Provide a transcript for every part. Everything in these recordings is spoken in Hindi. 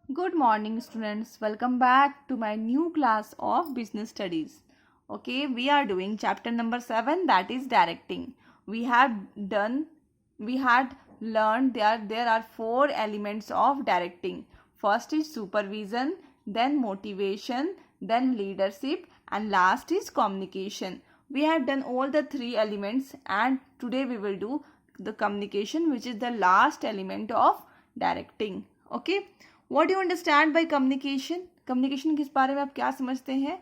Good morning, students. Welcome back to my new class of business studies. Okay, we are doing chapter number 7, that is directing. We had learned there are four elements of directing. First is supervision, then motivation, then leadership, and last is communication. We have done all the three elements, and today we will do the communication, which is the last element of directing. Okay, what you understand by communication? Communication किस बारे में आप क्या समझते हैं?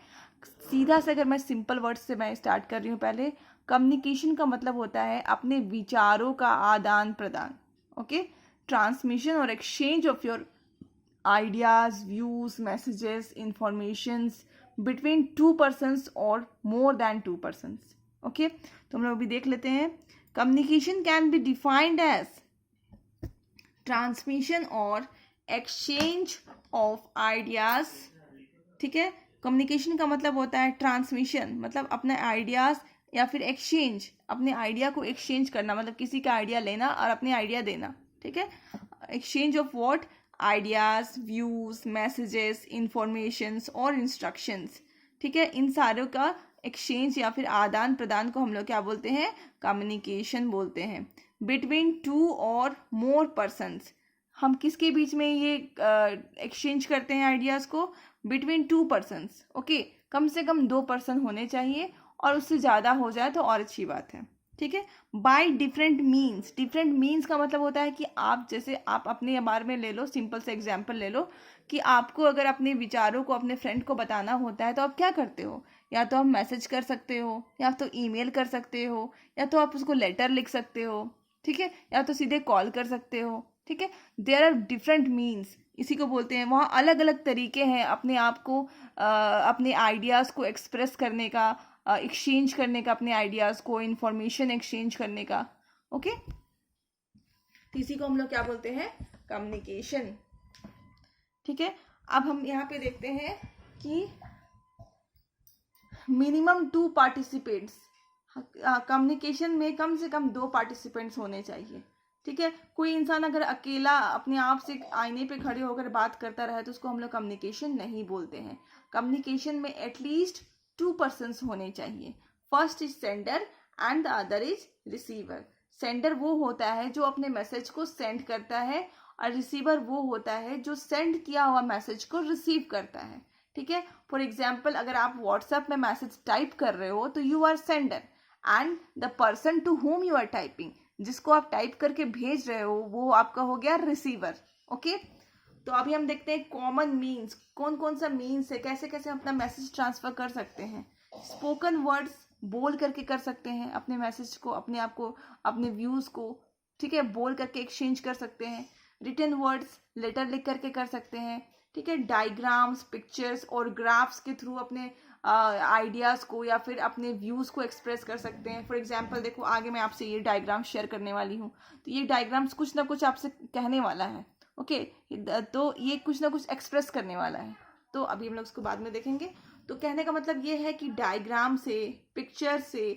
सीधा से अगर मैं सिंपल वर्ड से मैं स्टार्ट कर रही हूँ, पहले कम्युनिकेशन का मतलब होता है अपने विचारों का आदान प्रदान. ओके, ट्रांसमिशन और exchange of your ideas, views, messages, informations between two persons और more than two persons. Okay, तो हम लोग अभी देख लेते हैं. Communication can be defined as transmission और एक्सचेंज ऑफ आइडियाज. ठीक है, कम्युनिकेशन का मतलब होता है ट्रांसमिशन, मतलब अपने आइडियाज, या फिर एक्सचेंज, अपने आइडिया को एक्सचेंज करना, मतलब किसी का आइडिया लेना और अपने आइडिया देना. ठीक है, exchange of what? Ideas, views, messages, informations और इंस्ट्रक्शंस. ठीक है, इन सारों का एक्सचेंज या फिर आदान प्रदान को हम लोग क्या बोलते हैं? कम्युनिकेशन बोलते हैं. बिटवीन टू और मोर पर्सन्स, हम किसके बीच में ये एक्सचेंज करते हैं आइडियाज़ को? Between two persons. ओके, कम से कम दो पर्सन होने चाहिए, और उससे ज़्यादा हो जाए तो और अच्छी बात है. ठीक है, by different means. Different means का मतलब होता है कि आप जैसे आप अपने बारे में ले लो, सिंपल से एग्जाम्पल ले लो कि आपको अगर अपने विचारों को अपने फ्रेंड को बताना होता है तो आप क्या करते हो? या तो आप मैसेज कर सकते हो, या तो ईमेल कर सकते हो, या तो आप उसको लेटर लिख सकते हो. ठीक है, या तो सीधे कॉल कर सकते हो. ठीक है, देयर आर डिफरेंट मीन्स, इसी को बोलते हैं. वहाँ अलग अलग तरीके हैं अपने आप को अपने आइडियाज़ को एक्सप्रेस करने का, एक्सचेंज करने का, अपने आइडियाज़ को, इंफॉर्मेशन एक्सचेंज करने का. ओके, तो इसी को हम लोग क्या बोलते हैं? कम्युनिकेशन. ठीक है, अब हम यहाँ पे देखते हैं कि मिनिमम 2 पार्टिसिपेंट्स. कम्युनिकेशन में कम से कम 2 पार्टिसिपेंट्स होने चाहिए. ठीक है, कोई इंसान अगर अकेला अपने आप से आईने पे खड़े होकर बात करता रहे तो उसको हम लोग कम्युनिकेशन नहीं बोलते हैं. कम्युनिकेशन में एटलीस्ट 2 पर्सन्स होने चाहिए. First is sender and the other is receiver. Sender वो होता है जो अपने मैसेज को सेंड करता है, और रिसीवर वो होता है जो सेंड किया हुआ मैसेज को रिसीव करता है. ठीक है, फॉर एग्जाम्पल अगर आप व्हाट्सएप में मैसेज टाइप कर रहे हो तो you are sender, and the person to home you are typing, जिसको आप टाइप करके भेज रहे हो, वो आपका हो गया रिसीवर. ओके, तो अभी हम देखते हैं कॉमन मीन्स. कौन कौन सा मीन्स है, कैसे कैसे हम अपना मैसेज ट्रांसफर कर सकते हैं? स्पोकन वर्ड्स बोल करके कर सकते हैं अपने मैसेज को, अपने आप को, अपने व्यूज को. ठीक है, बोल करके एक्सचेंज कर सकते हैं. रिटन वर्ड्स लेटर लिख करके कर सकते हैं. ठीक है, डायग्राम्स, पिक्चर्स और ग्राफ्स के थ्रू अपने आइडियाज़ को या फिर अपने व्यूज़ को एक्सप्रेस कर सकते हैं. फॉर एग्जांपल देखो, आगे मैं आपसे ये डायग्राम शेयर करने वाली हूँ, तो ये डायग्राम्स कुछ ना कुछ आपसे कहने वाला है. ओके, तो ये कुछ ना कुछ एक्सप्रेस करने वाला है. तो अभी हम लोग उसको बाद में देखेंगे. तो कहने का मतलब ये है कि डायग्राम से, पिक्चर से,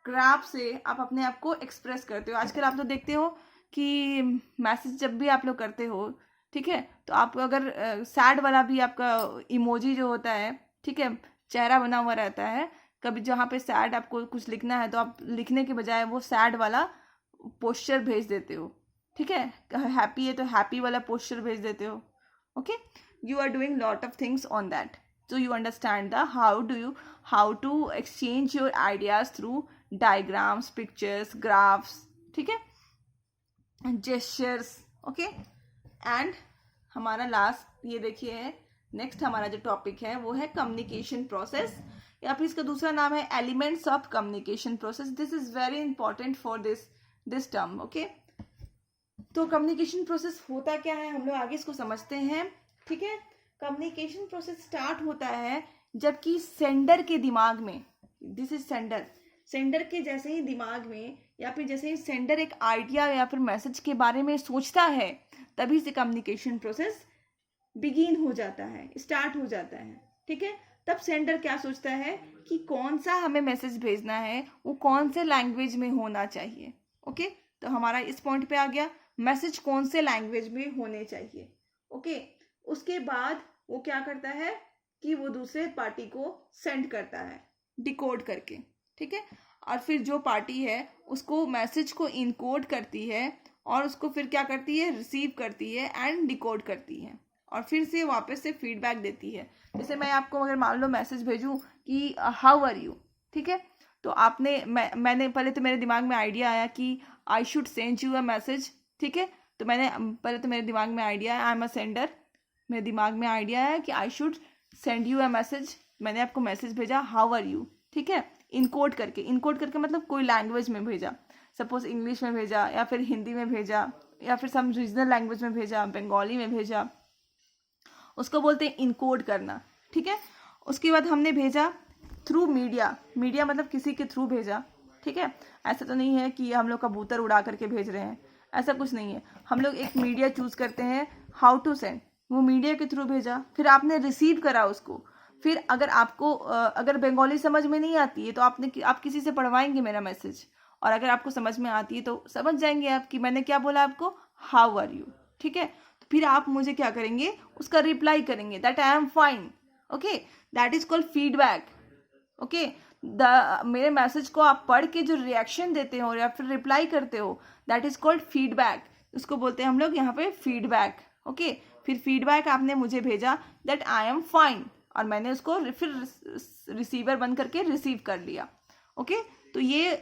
ग्राफ से आप अपने आप को एक्सप्रेस करते हो. आजकल आप तो देखते हो कि मैसेज जब भी आप लोग करते हो, ठीक है, तो आप अगर सैड वाला भी आपका इमोजी जो होता है, ठीक है, चेहरा बना हुआ रहता है, कभी जहाँ पे सैड आपको कुछ लिखना है तो आप लिखने के बजाय वो सैड वाला पोस्चर भेज देते हो. ठीक है, हैप्पी है तो हैप्पी वाला पोस्चर भेज देते हो. Okay, you are doing lot of things on that. so you understand the how to exchange your ideas through diagrams, pictures, graphs. ठीक है, gestures. ओके, एंड हमारा लास्ट ये देखिए है, नेक्स्ट हमारा जो टॉपिक है वो है कम्युनिकेशन प्रोसेस, या फिर इसका दूसरा नाम है elements of communication process. This is very important for this term. Okay, तो कम्युनिकेशन प्रोसेस होता क्या है, हम लोग आगे इसको समझते हैं. ठीक है, कम्युनिकेशन प्रोसेस स्टार्ट होता है जबकि सेंडर के दिमाग में, दिस इज सेंडर के जैसे ही दिमाग में, या फिर जैसे ही सेंडर एक आइडिया या फिर मैसेज के बारे में सोचता है, तभी से कम्युनिकेशन प्रोसेस बिगिन हो जाता है, स्टार्ट हो जाता है. ठीक है, तब सेंडर क्या सोचता है कि कौन सा हमें मैसेज भेजना है, वो कौन से लैंग्वेज में होना चाहिए. ओके, तो हमारा इस पॉइंट पे आ गया मैसेज कौन से लैंग्वेज में होने चाहिए. ओके, उसके उसके बाद वो क्या करता है कि वो दूसरे पार्टी को सेंड करता है डिकोड करके, ठीक है। और फिर जो पार्टी है उसको मैसेज को इनकोड करती है और उसको फिर क्या करती है, रिसीव करती है एंड डिकोड करती है और फिर से वापस से फीडबैक देती है। जैसे मैं आपको अगर मान लो मैसेज भेजूं कि हाउ आर यू, ठीक है, तो आपने मैंने पहले तो मेरे दिमाग में आइडिया आया कि I should send you a message, ठीक है। तो मैंने पहले तो मेरे दिमाग में आइडिया है, आई एम अ सेंडर, मेरे दिमाग में आइडिया है कि I should send you a message, मैंने आपको मैसेज भेजा हाउ आर यू, ठीक है, इनकोड करके मतलब कोई लैंग्वेज में भेजा, सपोज इंग्लिश में भेजा या फिर हिंदी में भेजा या फिर सम रीजनल लैंग्वेज में भेजा, बंगाली में भेजा, उसको बोलते हैं इनकोड करना, ठीक है। उसके बाद हमने भेजा थ्रू मीडिया मतलब किसी के थ्रू भेजा, ठीक है। ऐसा तो नहीं है कि हम लोग कबूतर उड़ा करके भेज रहे हैं, ऐसा कुछ नहीं है। हम लोग एक मीडिया चूज करते हैं हाउ टू सेंड, वो मीडिया के थ्रू भेजा, फिर आपने रिसीव करा उसको। फिर अगर आपको अगर बंगाली समझ में नहीं आती है तो आप किसी से पढ़वाएंगे मेरा मैसेज, और अगर आपको समझ में आती है तो समझ जाएंगे आप कि मैंने क्या बोला आपको, हाउ आर यू, ठीक है। तो फिर आप मुझे क्या करेंगे, उसका रिप्लाई करेंगे that I am fine, okay, that is called feedback, okay. मेरे मैसेज को आप पढ़ के जो रिएक्शन देते हो या फिर रिप्लाई करते हो दैट इज कॉल्ड फीडबैक, उसको बोलते हैं हम लोग यहाँ पे फीडबैक, ओके। फिर फीडबैक आपने मुझे भेजा दैट आई एम फाइन और मैंने उसको फिर रिसीवर बन करके रिसीव कर लिया, ओके। तो ये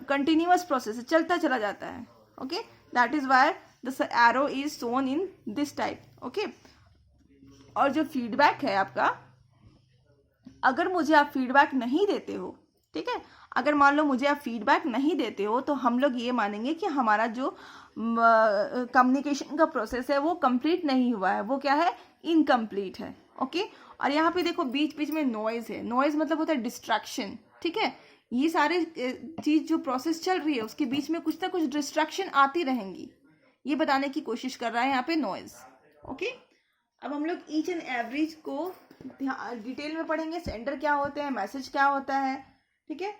कंटिन्यूअस प्रोसेस है, चलता चला जाता है, okay. That is why the arrow is shown in this type, okay. और जो फीडबैक है आपका, अगर मुझे आप फीडबैक नहीं देते हो, ठीक है, अगर मान लो मुझे आप फीडबैक नहीं देते हो तो हम लोग ये मानेंगे कि हमारा जो कम्युनिकेशन का प्रोसेस है वो कंप्लीट नहीं हुआ है, वो क्या है, इनकम्प्लीट है, ओके। और यहाँ पे देखो बीच बीच में नॉइज है, नॉइज मतलब होता है डिस्ट्रैक्शन, ठीक है। ये सारे चीज जो प्रोसेस चल रही है उसके बीच में कुछ ना कुछ डिस्ट्रैक्शन आती रहेंगी, ये बताने की कोशिश कर रहा है यहाँ पे नॉइज, ओके। अब हम लोग ईच एंड एवरेज को डिटेल में पढ़ेंगे, सेंडर क्या होते हैं, मैसेज क्या होता है, ठीक है।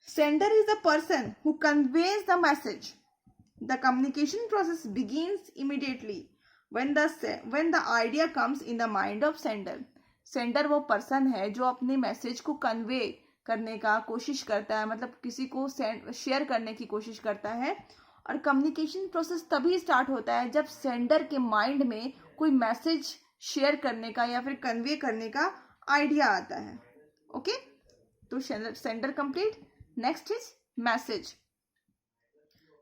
Sender is the person who conveys the message, the communication process begins immediately when the idea comes in the mind of sender. Sender वो पर्सन है जो अपने मैसेज को कन्वे करने का कोशिश करता है, मतलब किसी को शेयर करने की कोशिश करता है। और कम्युनिकेशन प्रोसेस तभी स्टार्ट होता है जब सेंडर के माइंड में कोई मैसेज शेयर करने का या फिर कन्वे करने का आइडिया आता है, ओके। तो sender complete. Next is message.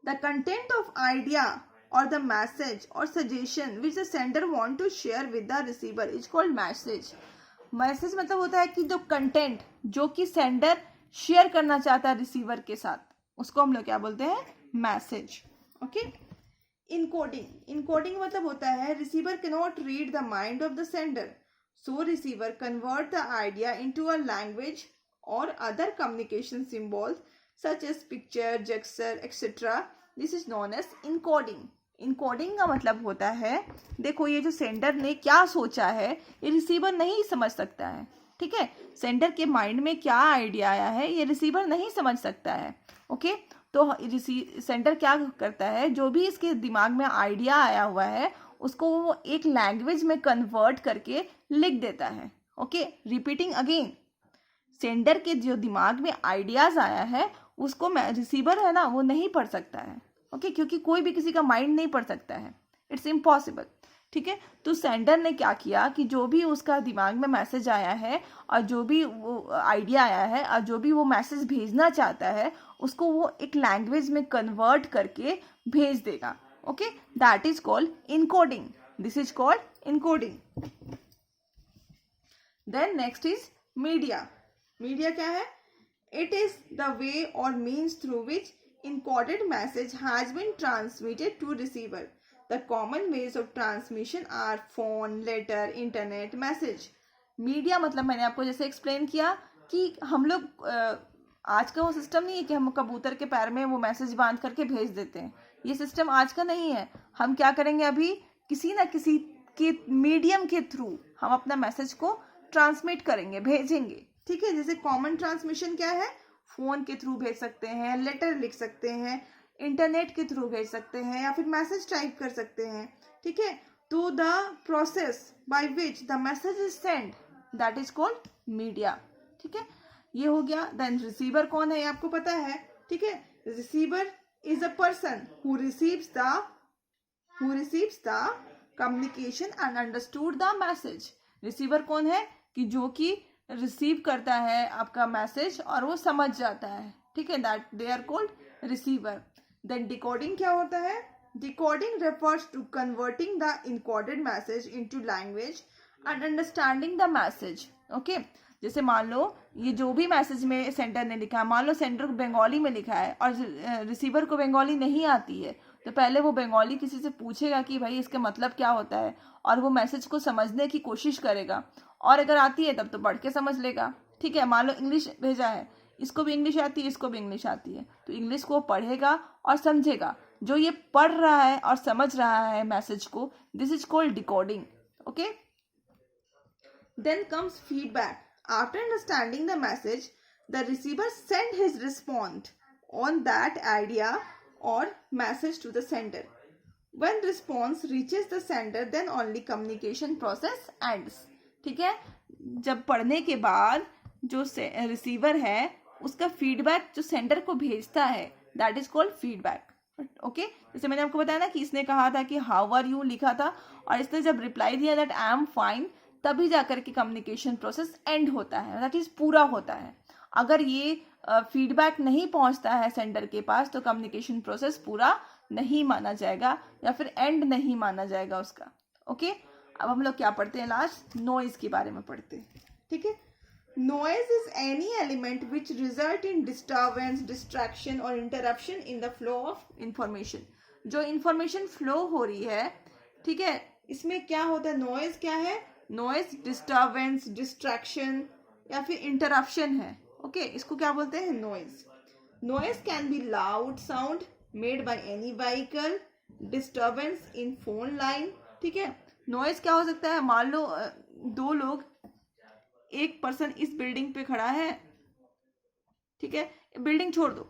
The content of idea or the message or suggestion which the sender want to share with the receiver is called message. Message मतलब होता है कि जो कंटेंट जो कि सेंडर शेयर करना चाहता है रिसीवर के साथ, उसको हम लोग क्या बोलते हैं, मैसेज, ओके। इनकोडिंग मतलब होता है receiver can not read the mind of the sender, so receiver convert the idea into a language और other communication symbols such as picture, gesture etcetera. This is known as encoding. Encoding का मतलब होता है, देखो ये जो सेंडर ने क्या सोचा है ये रिसीवर नहीं समझ सकता है, ठीक है। सेंडर के माइंड में क्या आइडिया आया है ये रिसीवर नहीं समझ सकता है, ओके। तो सेंडर क्या करता है, जो भी इसके दिमाग में आइडिया आया हुआ है उसको वो एक लैंग्वेज में कन्वर्ट करके लिख देता है, ओके। रिपीटिंग अगेन, सेंडर के जो दिमाग में आइडियाज आया है उसको रिसीवर है ना वो नहीं पढ़ सकता है, ओके, क्योंकि कोई भी किसी का माइंड नहीं पढ़ सकता है, इट्स इम्पॉसिबल, ठीक है। तो सेंडर ने क्या किया कि जो भी उसका दिमाग में मैसेज आया है और जो भी वो आइडिया आया है और जो भी वो मैसेज भेजना चाहता है उसको वो एक लैंग्वेज में कन्वर्ट करके भेज देगा, okay. That is called encoding, this is called encoding. Then next is media. Media क्या है, इट इज द वे और means through which encoded message has been transmitted to receiver. The common ways of transmission are phone, letter, internet, message. Media मतलब मैंने आपको जैसे एक्सप्लेन किया कि हम लोग आज का वो सिस्टम नहीं है कि हम कबूतर के पैर में वो मैसेज बांध करके भेज देते हैं, ये सिस्टम आज का नहीं है। हम क्या करेंगे, अभी किसी ना किसी के मीडियम के थ्रू हम अपना मैसेज को ट्रांसमिट करेंगे, भेजेंगे, ठीक है। जैसे कॉमन ट्रांसमिशन क्या है, फोन के थ्रू भेज सकते हैं, लेटर लिख सकते हैं, इंटरनेट के थ्रू भेज सकते हैं या फिर मैसेज टाइप कर सकते हैं, ठीक है। to the process by which the message is sent, that is called media. ठीक है, ये हो गया. देन रिसीवर कौन है ये आपको पता है. ठीक है, receiver is a person who receives the communication and understood the message. Receiver कौन है कि जो कि रिसीव करता है आपका मैसेज और वो समझ जाता है. ठीक है, that they are called receiver. Then decoding क्या होता है. Decoding refers to converting the encoded message into language and understanding the message. Okay, जैसे मान लो ये जो भी मैसेज में सेंडर ने लिखा है, मान लो सेंडर को बंगाली में लिखा है और रिसीवर को बंगाली नहीं आती है, तो पहले वो बंगाली किसी से पूछेगा कि भाई इसका मतलब क्या होता है, और वो मैसेज को समझने की कोशिश करेगा, और अगर आती है तब तो पढ़ के समझ लेगा. ठीक है, मान लो इंग्लिश भेजा है, इसको भी इंग्लिश आती है, इसको भी इंग्लिश आती है, तो इंग्लिश को पढ़ेगा और समझेगा. जो ये पढ़ रहा है और समझ रहा है मैसेज को, this is called decoding. Okay, then comes feedback. After understanding the message, the receiver send his response on that idea or message to the sender. When response reaches the sender, then only communication process ends. ठीक है, जब पढ़ने के बाद जो रिसीवर है उसका फीडबैक जो सेंडर को भेजता है, that is called feedback. Okay, जैसे मैंने आपको बताया ना कि इसने कहा था कि हाउ आर यू लिखा था, और इसने जब रिप्लाई दिया दैट आई एम फाइन, तभी जाकर के कम्युनिकेशन प्रोसेस एंड होता है, दैट इज पूरा होता है. अगर ये फीडबैक नहीं पहुंचता है सेंडर के पास, तो कम्युनिकेशन प्रोसेस पूरा नहीं माना जाएगा या फिर एंड नहीं माना जाएगा उसका. ओके, अब हम लोग क्या पढ़ते हैं, लास्ट नॉइज के बारे में पढ़ते हैं. ठीक है, noise is any element which result in disturbance, distraction और interruption in the flow of information. जो इंफॉर्मेशन फ्लो हो रही है, ठीक है, इसमें क्या होता है, नॉइज क्या है, नॉइज डिस्टर्बेंस, डिस्ट्रैक्शन या फिर इंटरप्शन है. ओके, इसको क्या बोलते हैं, noise. Noise can be loud sound made by any vehicle, disturbance in phone line. ठीक है, नॉइज क्या हो सकता है, मान लो दो लोग, एक पर्सन इस बिल्डिंग पे खड़ा है. ठीक है, बिल्डिंग छोड़ दो,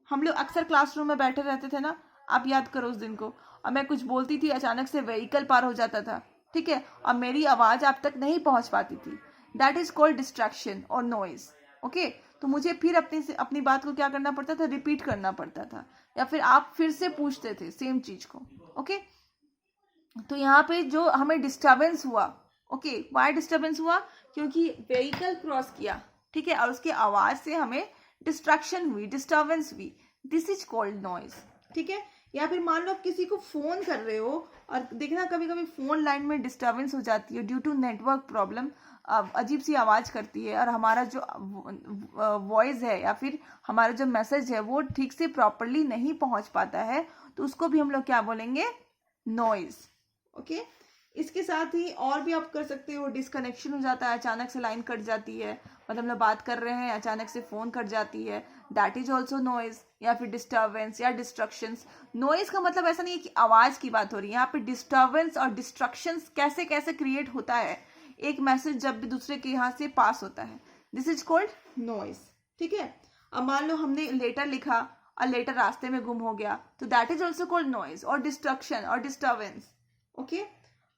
हम लोग अक्सर क्लासरूम में बैठे रहते थे ना, आप याद करो उस दिन को, और मैं कुछ बोलती थी, अचानक से व्हीकल पार हो जाता था. ठीक है, और मेरी आवाज आप तक नहीं पहुंच पाती थी, दैट इज कॉल्ड डिस्ट्रैक्शन और नॉइज. ओके, तो मुझे फिर अपनी बात को क्या करना पड़ता था, रिपीट करना पड़ता था, या फिर आप फिर से पूछते थे सेम चीज को. ओके, तो यहाँ पे जो हमें डिस्टर्बेंस हुआ, ओके, व्हाई डिस्टर्बेंस हुआ, क्योंकि व्हीकल क्रॉस किया. ठीक है, और उसकी आवाज से हमें डिस्ट्रैक्शन हुई, डिस्टर्बेंस हुई, दिस इज कॉल्ड नॉइज. ठीक है, या फिर मान लो आप किसी को फोन कर रहे हो और देखना कभी कभी फोन लाइन में डिस्टर्बेंस हो जाती है ड्यू टू नेटवर्क प्रॉब्लम, अजीब सी आवाज़ करती है, और हमारा जो वॉइस है या फिर हमारा जो मैसेज है वो ठीक से प्रॉपरली नहीं पहुंच पाता है, तो उसको भी हम लोग क्या बोलेंगे, नॉइज. ओके, इसके साथ ही और भी आप कर सकते हो, डिस्कनेक्शन हो जाता है, अचानक से लाइन कट जाती है, मतलब हम लोग बात कर रहे हैं, अचानक से फोन कट जाती है, दैट इज ऑल्सो नॉइज. या फिर डिस्टर्बेंस या डिस्ट्रक्शंस. नॉइज का मतलब ऐसा नहीं है कि आवाज की बात हो रही है, यहाँ पे डिस्टर्बेंस और डिस्ट्रक्शंस कैसे कैसे क्रिएट होता है, एक मैसेज जब भी दूसरे के यहाँ से पास होता है, दिस इज कॉल्ड नॉइज. ठीक है, अब मान लो हमने लेटर लिखा और लेटर रास्ते में गुम हो गया, तो that is also called noise और डिस्ट्रक्शन और डिस्टर्बेंस. ओके,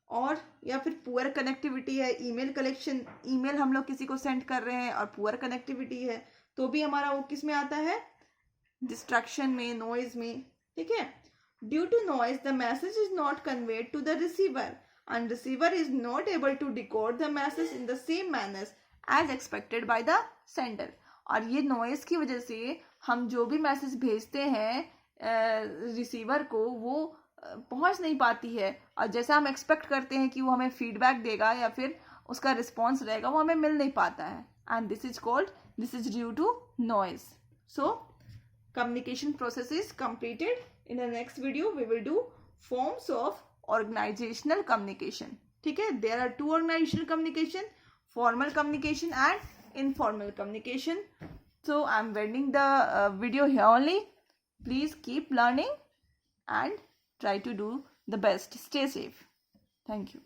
और या फिर पुअर कनेक्टिविटी है, ईमेल कलेक्शन, ईमेल हम लोग किसी को सेंड कर रहे हैं और पुअर कनेक्टिविटी है, तो भी हमारा वो किस में आता है, डिस्ट्रैक्शन में, नॉइज में. ठीक है, due to noise the message is not conveyed to the receiver and receiver is not able to decode the message in the same manner as expected by the sender. और ये नॉइज की वजह से हम जो भी मैसेज भेजते हैं रिसीवर को, वो पहुंच नहीं पाती है, और जैसा हम एक्सपेक्ट करते हैं कि वो हमें फीडबैक देगा या फिर उसका रिस्पॉन्स रहेगा, वो हमें मिल नहीं पाता है, and this is due to noise. So communication process is completed. In the next video we will do forms of organizational communication. ठीक है, there are two organizational communication, formal communication and informal communication. So I am ending the video here only. Please keep learning and try to do the best. Stay safe. Thank you.